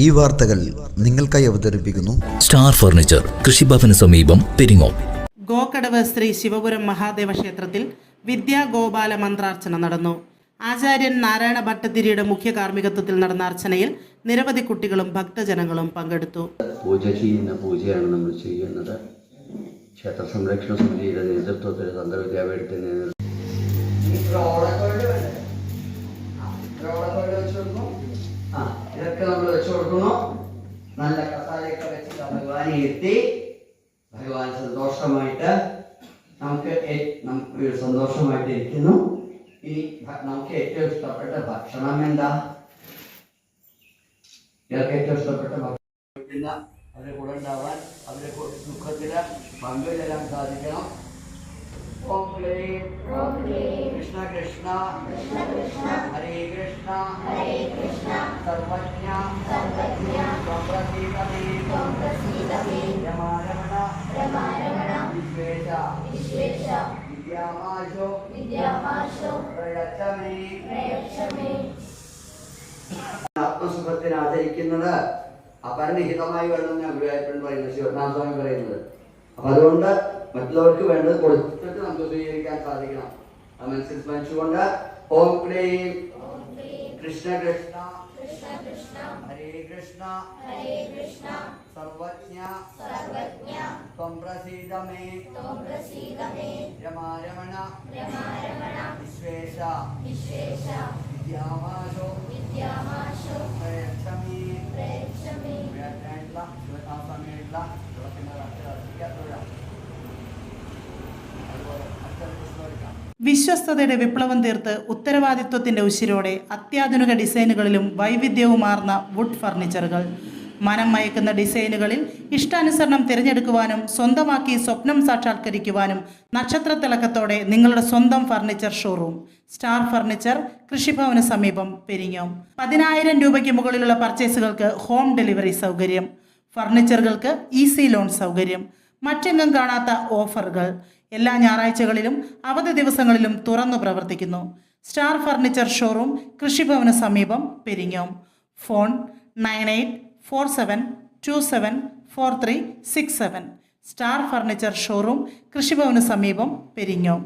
ഈ വാർത്തകൾ നിങ്ങൾക്കായി അവതരിപ്പിക്കുന്നു സ്റ്റാർ ഫർണിച്ചർ, കൃഷിഭവന് സമീപം, പെരിങ്ങോം. ഗോക്കടവ് ശ്രീ ശിവപുരം മഹാദേവ ക്ഷേത്രത്തിൽ വിദ്യാഗോപാല മന്ത്രാർച്ചന നടന്നു. ആചാര്യൻ നാരായണ ഭട്ടതിരിയുടെ മുഖ്യ കാർമ്മികത്വത്തിൽ നടന്ന അർച്ചനയിൽ നിരവധി കുട്ടികളും ഭക്തജനങ്ങളും പങ്കെടുത്തു. പൂജ ചെയ്യുന്ന പൂജയാണ് നമ്മൾ ചെയ്യുന്നത്. ക്ഷേത്ര സംരക്ഷണ സമിതിയുടെ നേതൃത്വത്തിൽ തന്ത്രവിദ്യാപീഠത്തിന്റെ ഇതൊക്കെ നമ്മൾ വെച്ചു കൊടുക്കുന്നു. നല്ല കസാലയൊക്കെ വെച്ച് ഭഗവാനെ എത്തി ഭഗവാൻ സന്തോഷമായിട്ട് നമുക്ക് സന്തോഷമായിട്ട് ഇരിക്കുന്നു. ഇനി നമുക്ക് ഏറ്റവും ഇഷ്ടപ്പെട്ട ഭക്ഷണം എന്താ? ഇതൊക്കെ ഏറ്റവും ഇഷ്ടപ്പെട്ട ഭക്ഷണം അവരുടെ കൂടെ ഉണ്ടാവാൻ, അവരുടെ ദുഃഖത്തിന് പങ്കുചേരാൻ സാധിക്കണം. ഓം ക്ലീം കൃഷ്ണ കൃഷ്ണ ഹരേ കൃഷ്ണ സർവജ്ഞ സംപ്രസീദമേ രമാരമണ വിശ്വേശ വിദ്യാമാശോ പ്രയച്ഛമേ. ആത്മസുഖത്തിന് ആചരിക്കുന്നത് അപരനിഹിതമായി വേണമെന്ന് ഗുരുവായൂരപ്പൻ പറയുന്നത്, ശിവനാഥസ്വാമി പറയുന്നത്. അപ്പൊ അതുകൊണ്ട് മറ്റുള്ളവർക്ക് വേണ്ടത് കൊടുത്തിട്ട് നമുക്ക് സ്വീകരിക്കാൻ സാധിക്കണം. അത് മനസ്സിലാക്കിച്ചുകൊണ്ട് ഓം ക്ലീം കൃഷ്ണ കൃഷ്ണ ഹരേ കൃഷ്ണ സർവജ്ഞ ത്വം പ്രസീദമേ രമാരമണ വിശ്വേശ വിദ്യാമാശോ പ്രയച്ഛമേ. ശിവനാഥസ്വാമിയായിട്ടുള്ള വിശ്വസ്തതയുടെ വിപ്ലവം തീർത്ത് ഉത്തരവാദിത്വത്തിന്റെ ഉശിരോടെ അത്യാധുനിക ഡിസൈനുകളിലും വൈവിധ്യവുമാർന്ന വുഡ് ഫർണിച്ചറുകൾ, മനം മയക്കുന്ന ഡിസൈനുകളിൽ ഇഷ്ടാനുസരണം തിരഞ്ഞെടുക്കുവാനും സ്വന്തമാക്കി സ്വപ്നം സാക്ഷാത്കരിക്കുവാനും നക്ഷത്രത്തിളക്കത്തോടെ നിങ്ങളുടെ സ്വന്തം ഫർണിച്ചർ ഷോറൂം സ്റ്റാർ ഫർണിച്ചർ, കൃഷിഭവന് സമീപം, പെരിങ്ങോം. 10,000 രൂപയ്ക്ക് മുകളിലുള്ള പർച്ചേസുകൾക്ക് ഹോം ഡെലിവറി സൗകര്യം, ഫർണിച്ചറുകൾക്ക് ഈസി ലോൺ സൗകര്യം, മറ്റെങ്ങും കാണാത്ത ഓഫറുകൾ. എല്ലാ ഞായറാഴ്ചകളിലും അവധി ദിവസങ്ങളിലും തുറന്നു പ്രവർത്തിക്കുന്നു. സ്റ്റാർ ഫർണിച്ചർ ഷോറൂം, കൃഷിഭവന് സമീപം, Peringome. Phone 9847274367. Star furniture showroom, കൃഷിഭവന് സമീപം, പെരിങ്ങോം.